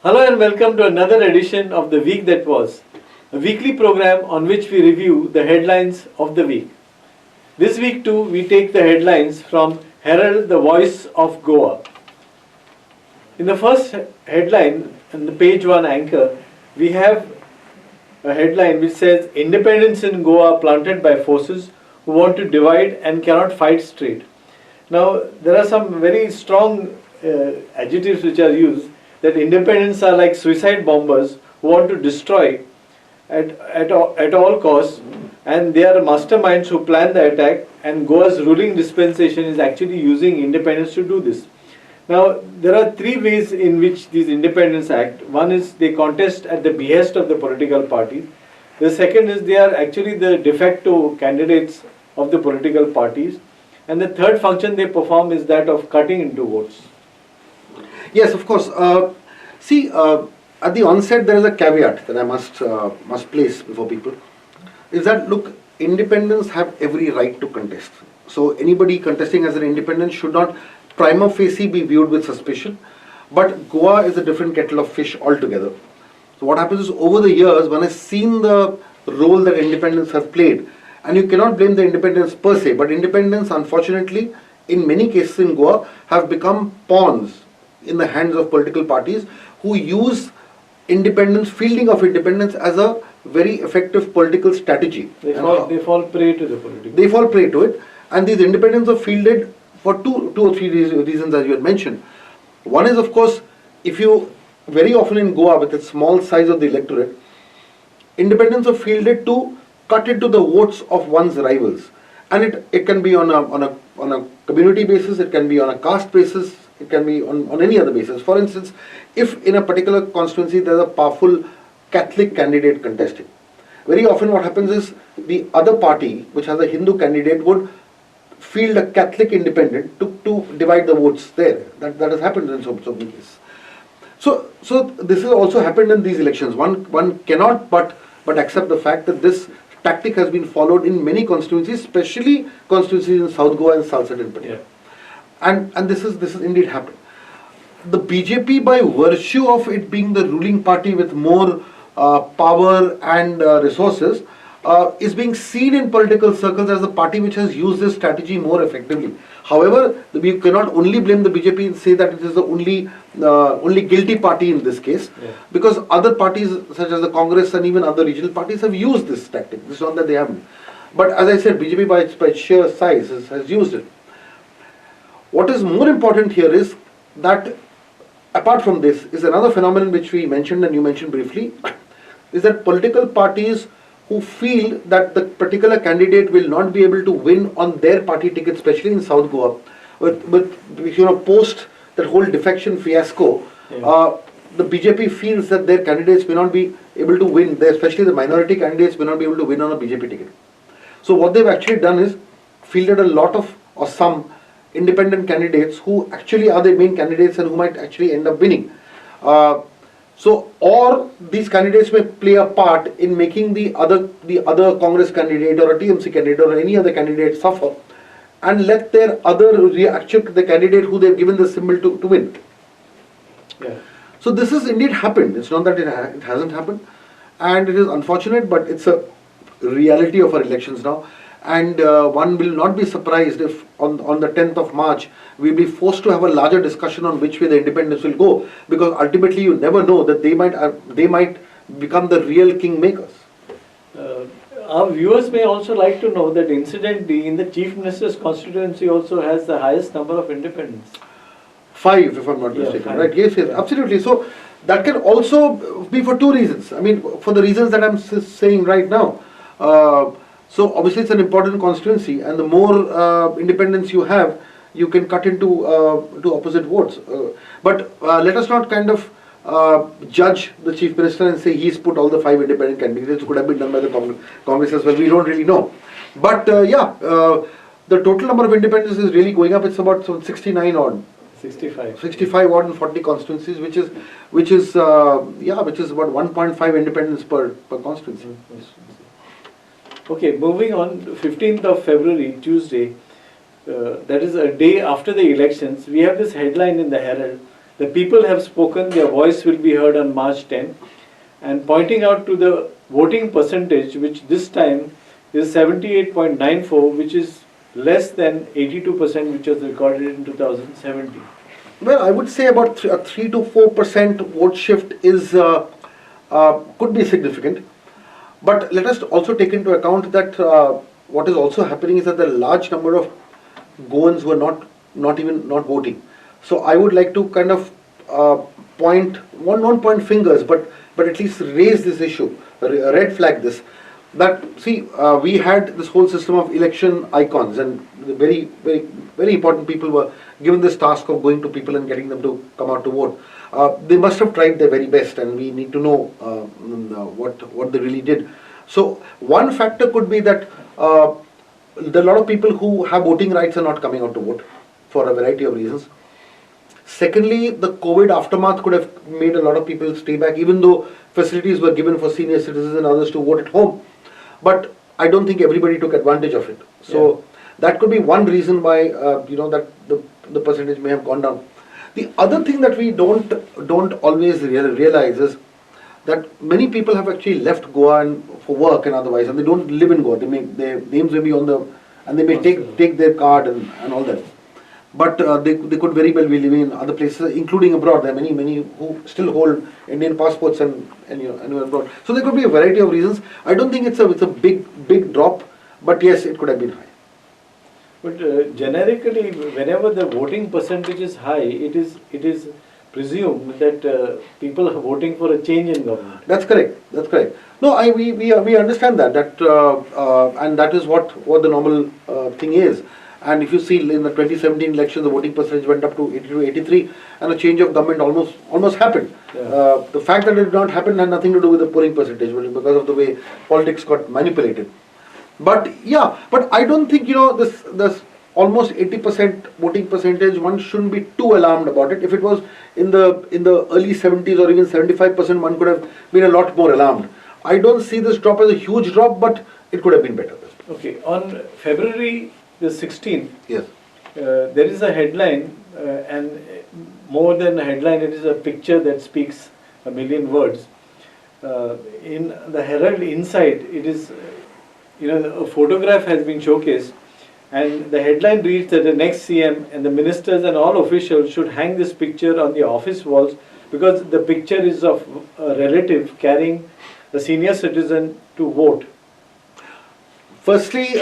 Hello and welcome to another edition of The Week That Was, a weekly program on which we review the headlines of the week. This week too, we take the headlines from Herald, the Voice of Goa. In the first headline, in the page 1 anchor, we have a headline which says, Independence in Goa planted by forces who want to divide and cannot fight straight. Now, there are some very strong adjectives which are used, that independents are like suicide bombers who want to destroy at all costs, and they are masterminds who plan the attack, and Goa's ruling dispensation is actually using independents to do this. Now, there are three ways in which these independents act. One is they contest at the behest of the political parties. The second is they are actually the de facto candidates of the political parties. And the third function they perform is that of cutting into votes. Yes, of course. At the onset, there is a caveat that I must place before people. Is that, look, independents have every right to contest. So anybody contesting as an independent should not prima facie be viewed with suspicion. But Goa is a different kettle of fish altogether. So what happens is, over the years, one has seen the role that independents have played. And you cannot blame the independents per se, but independents, unfortunately, in many cases in Goa, have become pawns in the hands of political parties who use independence, fielding of independence, as a very effective political strategy. They fall prey to the political. They fall prey to it, and these independents are fielded for two or three reasons, as you had mentioned. One is, of course, if you very often in Goa, with its small size of the electorate, independents are fielded to cut into the votes of one's rivals, and it can be on a community basis, it can be on a caste basis, it can be on any other basis. For instance, if in a particular constituency there is a powerful Catholic candidate contesting, very often what happens is the other party, which has a Hindu candidate, would field a Catholic independent to divide the votes there. That has happened in so many cases. So this has also happened in these elections. One cannot but accept the fact that this tactic has been followed in many constituencies, especially constituencies in South Goa and Salsett in particular. Yeah. And this is indeed happened. The BJP, by virtue of it being the ruling party with more power and resources, is being seen in political circles as the party which has used this strategy more effectively. However, we cannot only blame the BJP and say that it is the only guilty party in this case, because other parties such as the Congress and even other regional parties have used this tactic. It's not that they haven't. But as I said, BJP by its sheer size has used it. What is more important here is that, apart from this, is another phenomenon which we mentioned and you mentioned briefly, is that political parties who feel that the particular candidate will not be able to win on their party ticket, especially in South Goa, with post that whole defection fiasco, the BJP feels that their candidates may not be able to win, especially the minority candidates may not be able to win on a BJP ticket. So what they've actually done is fielded a lot of, or some, independent candidates who actually are the main candidates and who might actually end up winning. Or these candidates may play a part in making the other Congress candidate or a TMC candidate or any other candidate suffer, and let their the candidate who they've given the symbol to win. Yeah. So this has indeed happened. It's not that it hasn't happened, and it is unfortunate, but it's a reality of our elections now. And one will not be surprised if on the 10th of March we'll be forced to have a larger discussion on which way the independents will go, because ultimately you never know that they might become the real kingmakers. Our viewers may also like to know that incidentally in the Chief Minister's constituency also has the highest number of independents. 5, if I'm not mistaken. 5. Right? Yes, absolutely. So that can also be for two reasons. I mean, for the reasons that I'm saying right now. So obviously it's an important constituency, and the more independence you have, you can cut into to opposite votes. But let us not kind of judge the Chief Minister and say he's put all the 5 independent candidates. It could have been done by the Congress as well. We don't really know. But the total number of independents is really going up. It's about 69 odd. 65 odd in 40 constituencies, which is about 1.5 independents per constituency. Okay, moving on, 15th of February, Tuesday, that is a day after the elections, we have this headline in the Herald The people have spoken, their voice will be heard on March 10, and pointing out to the voting percentage, which this time is 78.94, which is less than 82%, which was recorded in 2017. Well, I would say about a 3 to 4% vote shift is could be significant. But let us also take into account that what is also happening is that the large number of Goans were not voting. So I would like to kind of not point fingers, but at least raise this issue, red flag this. That see, we had this whole system of election icons, and the very important people were given this task of going to people and getting them to come out to vote. They must have tried their very best, and we need to know what they really did. So one factor could be that there are a lot of people who have voting rights are not coming out to vote for a variety of reasons. Secondly, the COVID aftermath could have made a lot of people stay back, even though facilities were given for senior citizens and others to vote at home. But I don't think everybody took advantage of it. So that could be one reason why that the percentage may have gone down. The other thing that we don't always realize is that many people have actually left Goa and for work and otherwise, and they don't live in Goa. Their names may be on the, and they may take their card and all that. But they could very well be living in other places, including abroad. There are many who still hold Indian passports and abroad. So there could be a variety of reasons. I don't think it's a big drop, but yes, it could have been high. But generically, whenever the voting percentage is high, it is presumed that people are voting for a change in government. That's correct. No, we understand that and that is what the normal thing is. And if you see in the 2017 election, the voting percentage went up to 80 to 83, and a change of government almost happened. Yeah. The fact that it did not happen had nothing to do with the polling percentage, but because of the way politics got manipulated. But I don't think this almost 80% voting percentage, one shouldn't be too alarmed about it. If it was in the early 70s or even 75%, one could have been a lot more alarmed. I don't see this drop as a huge drop, but it could have been better. Okay, on February the 16th, yes, there is a headline, and more than a headline, it is a picture that speaks a million words. In the Herald inside, it is, a photograph has been showcased, and the headline reads that the next CM and the ministers and all officials should hang this picture on the office walls, because the picture is of a relative carrying a senior citizen to vote. Firstly,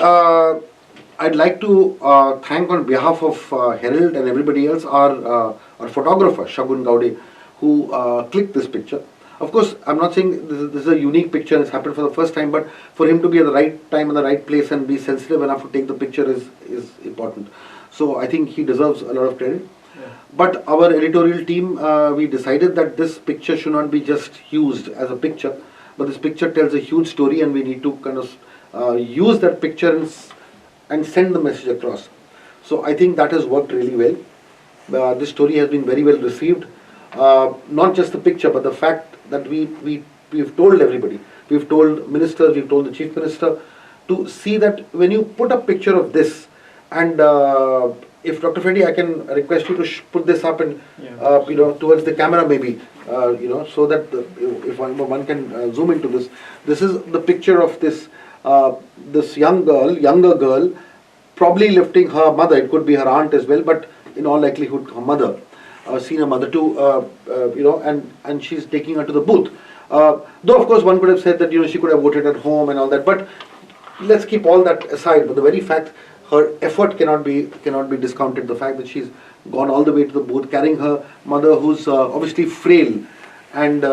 I'd like to thank on behalf of Herald and everybody else our photographer Shagun Gaude, who clicked this picture. Of course, I'm not saying this is a unique picture and it's happened for the first time, but for him to be at the right time in the right place and be sensitive enough to take the picture is important. So I think he deserves a lot of credit. Yeah. But our editorial team, we decided that this picture should not be just used as a picture, but this picture tells a huge story, and we need to kind of use that picture and send the message across. So I think that has worked really well. This story has been very well received. Not just the picture, but the fact that we've told everybody, we've told ministers, we've told the Chief Minister to see that when you put a picture of this, and if Dr. Freddy, I can request you to put this up and towards the camera maybe, so that if one can zoom into this. This is the picture of this younger girl, probably lifting her mother. It could be her aunt as well, but in all likelihood her mother, senior mother too, and she's taking her to the booth. Though of course one could have said that she could have voted at home and all that, but let's keep all that aside. But the very fact, her effort cannot be discounted. The fact that she's gone all the way to the booth, carrying her mother, who's obviously frail, and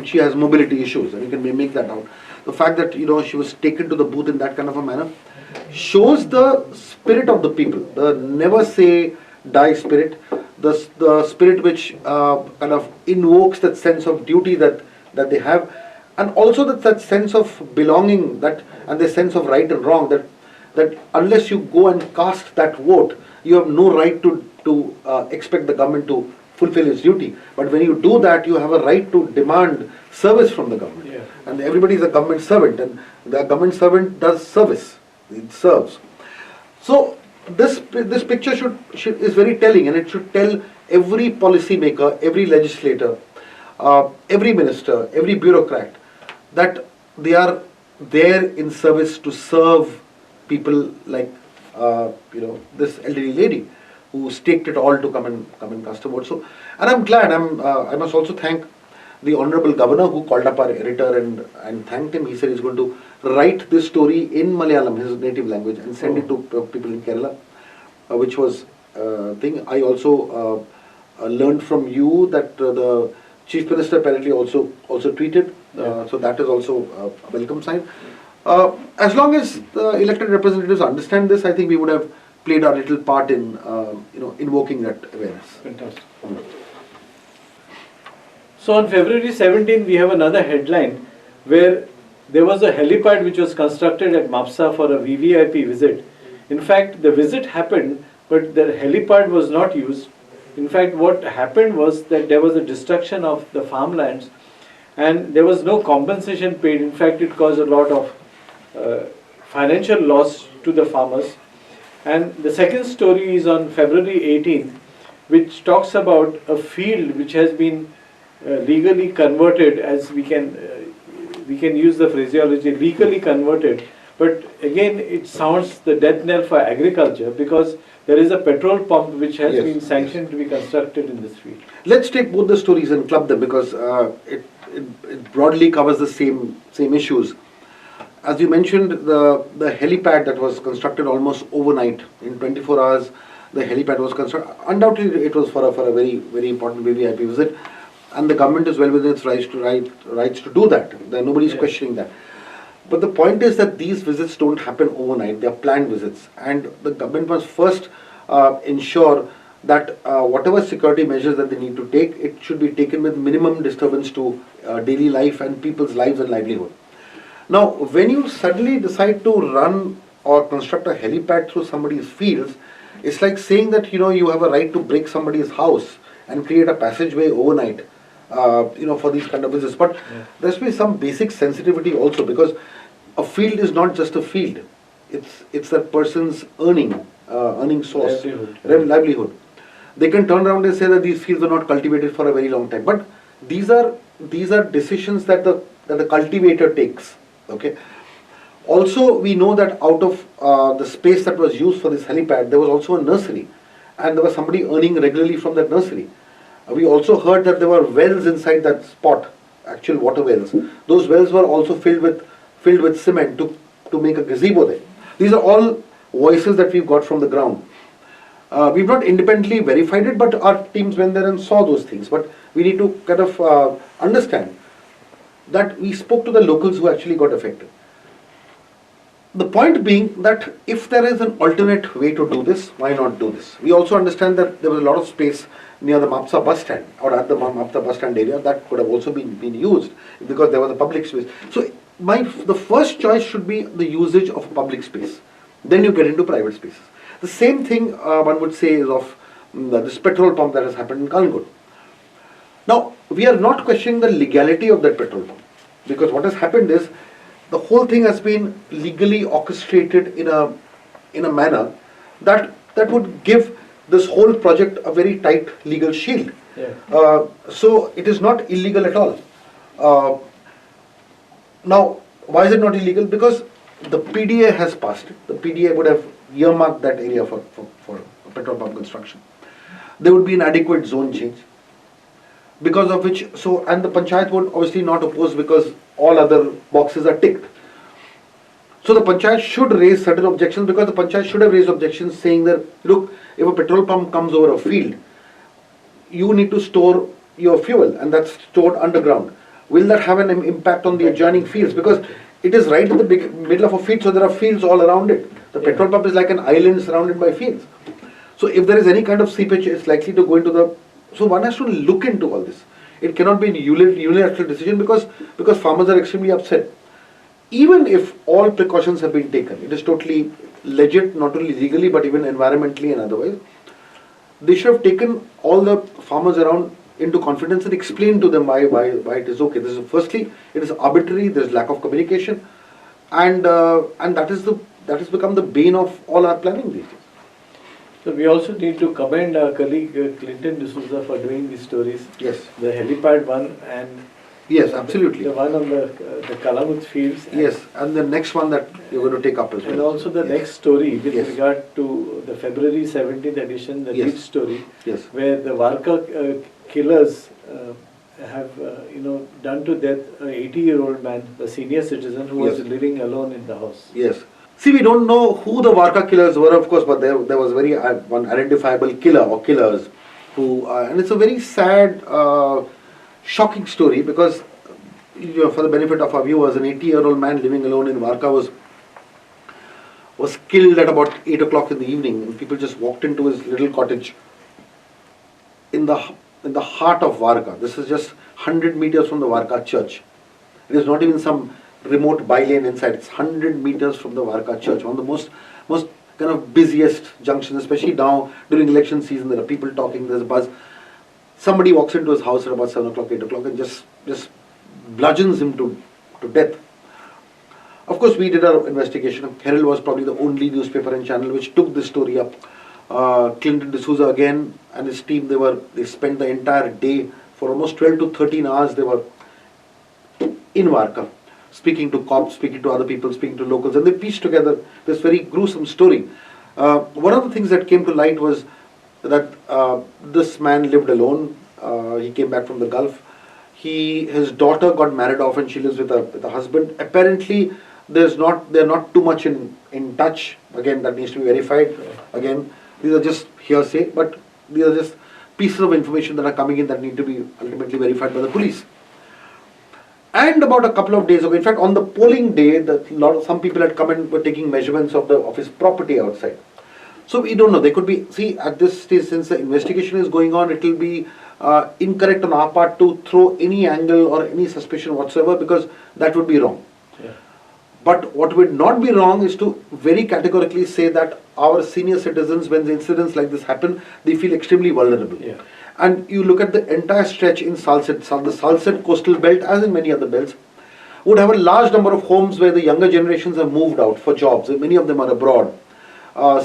she has mobility issues, and you can make that out. The fact that she was taken to the booth in that kind of a manner shows the spirit of the people, the never say die spirit, the spirit which kind of invokes that sense of duty that they have, and also that sense of belonging, and the sense of right and wrong, that unless you go and cast that vote, you have no right to expect the government to fulfill its duty. But when you do that, you have a right to demand service from the government. Yeah. And everybody is a government servant, and the government servant does service. It serves. So this picture is very telling, and it should tell every policy maker, every legislator, every minister, every bureaucrat, that they are there in service to serve people like this elderly lady who staked it all to come and cast a vote. So, and I'm glad. I must also thank the Honorable Governor who called up our editor and thanked him. He said he's going to write this story in Malayalam, his native language, and send it to people in Kerala, which was thing. I also learned from you that the Chief Minister apparently also tweeted. So that is also a welcome sign. As long as the elected representatives understand this, I think we would have played our little part in invoking that awareness. Fantastic. So on February 17, we have another headline where there was a helipad which was constructed at Mapsa for a VVIP visit. In fact, the visit happened, but the helipad was not used. In fact, what happened was that there was a destruction of the farmlands and there was no compensation paid. In fact, it caused a lot of financial loss to the farmers. And the second story is on February 18th, which talks about a field which has been legally converted, as we can use the phraseology legally converted, but again it sounds the death knell for agriculture because there is a petrol pump which has been sanctioned to be constructed in this field. Let's take both the stories and club them because it broadly covers the same issues. As you mentioned, the helipad that was constructed almost overnight, in 24 hours, the helipad was constructed. Undoubtedly, it was for a very, very important VVIP visit. And the government is well within its rights to do that. Nobody is questioning that. But the point is that these visits don't happen overnight. They are planned visits. And the government must first ensure that whatever security measures that they need to take, it should be taken with minimum disturbance to daily life and people's lives and livelihood. Now, when you suddenly decide to run or construct a helipad through somebody's fields, it's like saying that you have a right to break somebody's house and create a passageway overnight. For these kind of visits. But there has to be some basic sensitivity also, because a field is not just a field. It's that person's earning source, livelihood. They can turn around and say that these fields are not cultivated for a very long time. But these are decisions that the cultivator takes. Okay. Also, we know that out of the space that was used for this helipad, there was also a nursery, and there was somebody earning regularly from that nursery. We also heard that there were wells inside that spot, actual water wells. Those wells were also filled with cement to make a gazebo there. These are all voices that we've got from the ground. We've not independently verified it, but our teams went there and saw those things. But we need to kind of understand that we spoke to the locals who actually got affected. The point being that if there is an alternate way to do this, why not do this? We also understand that there was a lot of space near the Mapsa bus stand or at the Mapsa bus stand area that could have also been used because there was a public space. So the first choice should be the usage of a public space. Then you get into private spaces. The same thing one would say is of this petrol pump that has happened in Kalangud. Now, we are not questioning the legality of that petrol pump, because what has happened is the whole thing has been legally orchestrated in a manner that would give this whole project a very tight legal shield. So it is not illegal at all. Now, why is it not illegal? Because the PDA has passed it. The PDA would have earmarked that area for petrol pump construction. There would be an adequate zone change, because of which, and the panchayat would obviously not oppose because all other boxes are ticked. So the panchayat should raise certain objections, because the panchayat should have raised objections saying that, look, if a petrol pump comes over a field, you need to store your fuel, and that's stored underground. Will that have an impact on the adjoining fields? Because it is right in the middle of a field, so there are fields all around it. The petrol pump is like an island surrounded by fields. So if there is any kind of seepage, it's likely to go into the... So one has to look into all this. It cannot be a unilateral decision because farmers are extremely upset. Even if all precautions have been taken, it is totally legit, not only legally but even environmentally and otherwise. They should have taken all the farmers around into confidence and explained to them why it is okay. This is, firstly, it is arbitrary. There is lack of communication, and that has become the bane of all our planning these days. So we also need to commend our colleague Clinton D'Souza for doing these stories. Yes. The helipad one and Yes, absolutely. the one on the Kalamuth fields. Yes, and the next one that you're going to take up as well. And also the Yes. next story with Yes. regard to the February 17th edition, the Yes. lead story, Yes. where the Varka killers have done to death an 80-year-old man, a senior citizen who was Yes. living alone in the house. Yes. See, we don't know who the Varka killers were, of course, but there was very one identifiable killer or killers who, and it's a very sad, shocking story because, for the benefit of our viewers, an 80-year-old man living alone in Varka was killed at about 8 o'clock in the evening, and people just walked into his little cottage in the heart of Varka. This is just 100 meters from the Varka church. It is not even some remote bylane inside. It's 100 meters from the Varka church, one of the most kind of busiest junctions, especially now during election season. There are people talking, there's a buzz. Somebody walks into his house at about 7 o'clock, 8 o'clock and just bludgeons him to death. Of course, we did our investigation. Herald was probably the only newspaper and channel which took this story up. Clinton D'Souza again and his team, they spent the entire day for almost 12 to 13 hours. They were in Varka, speaking to cops, speaking to other people, speaking to locals, and they pieced together this very gruesome story. One of the things that came to light was that this man lived alone. He came back from the Gulf. His daughter got married off and she lives with a husband. Apparently, they're not too much in touch. Again, that needs to be verified. Again, these are just hearsay, but these are just pieces of information that are coming in that need to be ultimately verified by the police. And about a couple of days ago, in fact, on the polling day, some people had come and were taking measurements of his property outside. So we don't know. They could be, see, at this stage, since the investigation is going on, it will be incorrect on our part to throw any angle or any suspicion whatsoever, because that would be wrong. Yeah. But what would not be wrong is to very categorically say that our senior citizens, when the incidents like this happen, they feel extremely vulnerable. Yeah. And you look at the entire stretch in Salsett, the Salsett coastal belt, as in many other belts, would have a large number of homes where the younger generations have moved out for jobs. Many of them are abroad.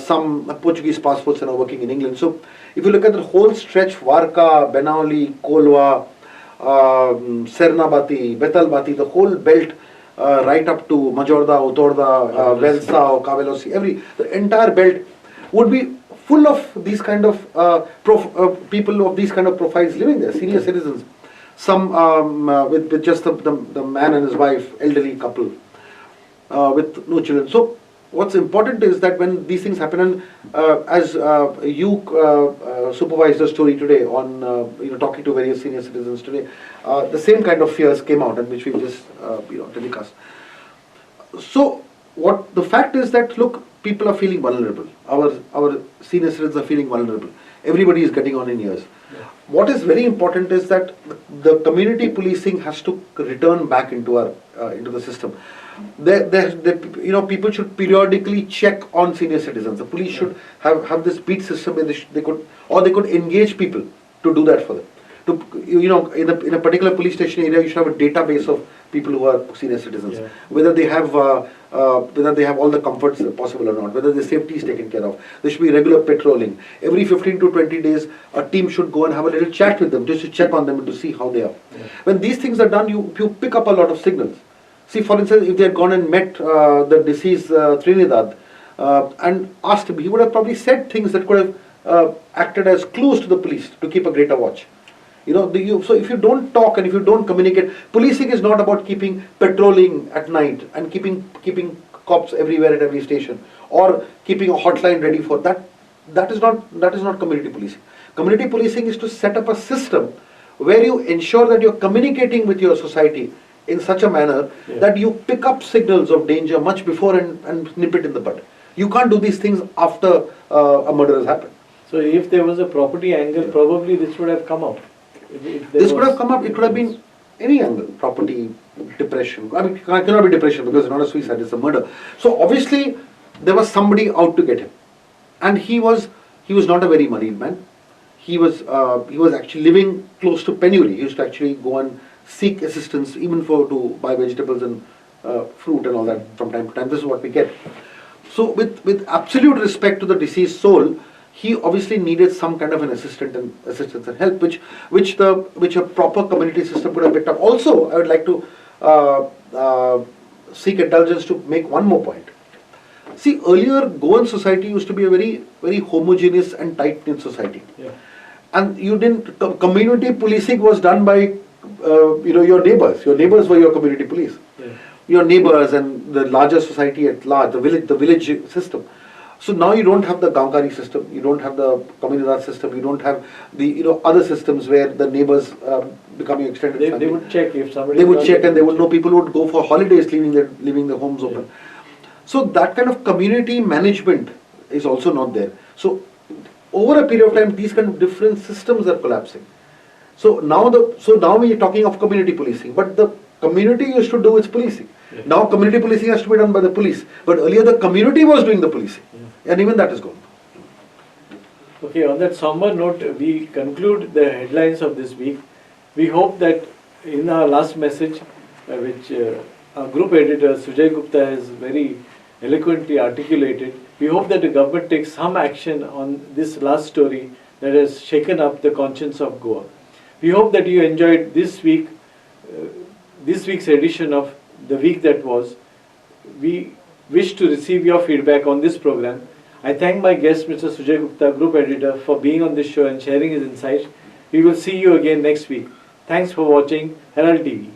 Some Portuguese passports and are working in England. So if you look at the whole stretch, Varka, Benauli, Kolwa, Sernabati, Betalbati, the whole belt, right up to Majorda, Utorda, Velsao, Kavelosi, the entire belt would be full of these kind of people of these kind of profiles living there, senior citizens. Some with just the man and his wife, elderly couple, with no children. So what's important is that when these things happen, and as you supervised the story today on talking to various senior citizens today, the same kind of fears came out, and which we just telecast. So what the fact is that, look, people are feeling vulnerable. Our senior citizens are feeling vulnerable. Everybody is getting on in years. Yeah. What is very important is that the community policing has to return back into the system. People should periodically check on senior citizens. The police should have this beat system where they could engage people to do that for them. In a particular police station area, you should have a database of people who are senior citizens, yeah. whether they have all the comforts possible or not, whether their safety is taken care of. There should be regular patrolling. Every 15 to 20 days, a team should go and have a little chat with them, just to check on them and to see how they are. Yeah. When these things are done, you pick up a lot of signals. See, for instance, if they had gone and met the deceased Trinidad and asked him, he would have probably said things that could have acted as clues to the police to keep a greater watch. So if you don't talk and if you don't communicate, policing is not about keeping patrolling at night and keeping cops everywhere at every station, or keeping a hotline ready for that. That is not community policing. Community policing is to set up a system where you ensure that you're communicating with your society in such a manner that you pick up signals of danger much before and nip it in the bud. You can't do these things after a murder has happened. So if there was a property angle, probably this would have come up. This could have come up, it could have been any angle, property, depression. I mean, it cannot be depression because it's not a suicide, it's a murder. So obviously, there was somebody out to get him. And he was not a very moneyed man. He was actually living close to penury. He used to actually go and seek assistance even to buy vegetables and fruit and all that from time to time. This is what we get. So with absolute respect to the deceased soul, he obviously needed some kind of an assistance and help, which a proper community system could have picked up. Also, I would like to seek indulgence to make one more point. See, earlier Goan society used to be a very homogeneous and tight-knit society. Yeah. And you didn't, community policing was done by your neighbors. Your neighbors were your community police. Yeah. Your neighbors and the larger society at large, the village system. So now you don't have the Gaonkari system, you don't have the Communidad system, you don't have the other systems where the neighbors become your extended family. They would check if somebody. They would check, and they would know people would go for holidays, leaving their homes open. So that kind of community management is also not there. So over a period of time, these kind of different systems are collapsing. So now we are talking of community policing, but the community used to do its policing. Yeah. Now community policing has to be done by the police, but earlier the community was doing the policing, and even that is gone. Okay, on that somber note, we conclude the headlines of this week. We hope that in our last message, which our group editor Sujay Gupta has very eloquently articulated, we hope that the government takes some action on this last story that has shaken up the conscience of Goa. We hope that you enjoyed this week's edition of The Week That Was. We wish to receive your feedback on this program. I thank my guest, Mr. Sujay Gupta, group editor, for being on this show and sharing his insights. We will see you again next week. Thanks for watching Herald TV.